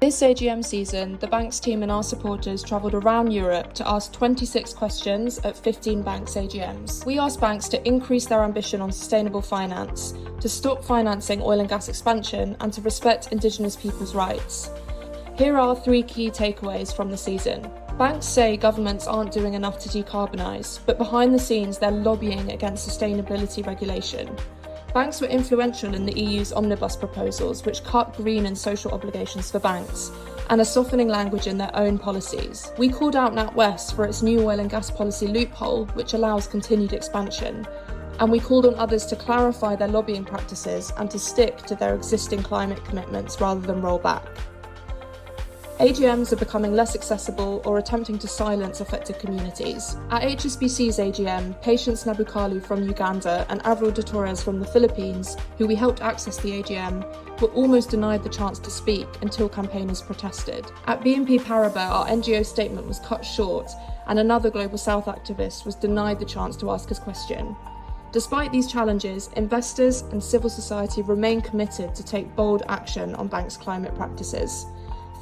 This AGM season, the Banks team and our supporters travelled around Europe to ask 26 questions at 15 Banks AGMs. We asked banks to increase their ambition on sustainable finance, to stop financing oil and gas expansion, and to respect Indigenous people's rights. Here are 3 key takeaways from the season. Banks say governments aren't doing enough to decarbonise, but behind the scenes they're lobbying against sustainability regulation. Banks were influential in the EU's omnibus proposals, which cut green and social obligations for banks, and are softening language in their own policies. We called out NatWest for its new oil and gas policy loophole, which allows continued expansion, and we called on others to clarify their lobbying practices and to stick to their existing climate commitments rather than roll back. AGMs are becoming less accessible or attempting to silence affected communities. At HSBC's AGM, Patience Nabukalu from Uganda and Avril de Torres from the Philippines, who we helped access the AGM, were almost denied the chance to speak until campaigners protested. At BNP Paribas, our NGO statement was cut short, and another Global South activist was denied the chance to ask his question. Despite these challenges, investors and civil society remain committed to take bold action on banks' climate practices.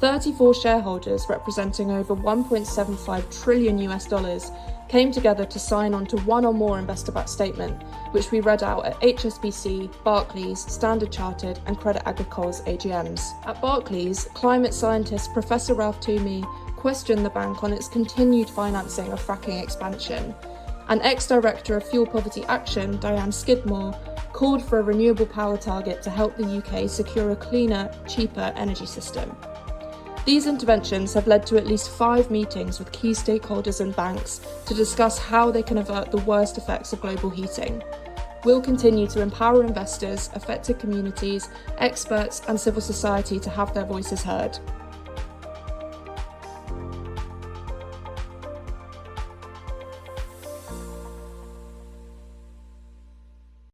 34 shareholders representing over $1.75 trillion came together to sign on to one or more investor-backed statement, which we read out at HSBC, Barclays, Standard Chartered and Credit Agricole's AGMs. At Barclays, climate scientist Professor Ralph Toomey questioned the bank on its continued financing of fracking expansion, and ex-director of Fuel Poverty Action, Diane Skidmore, called for a renewable power target to help the UK secure a cleaner, cheaper energy system. These interventions have led to at least 5 meetings with key stakeholders and banks to discuss how they can avert the worst effects of global heating. We'll continue to empower investors, affected communities, experts and civil society to have their voices heard.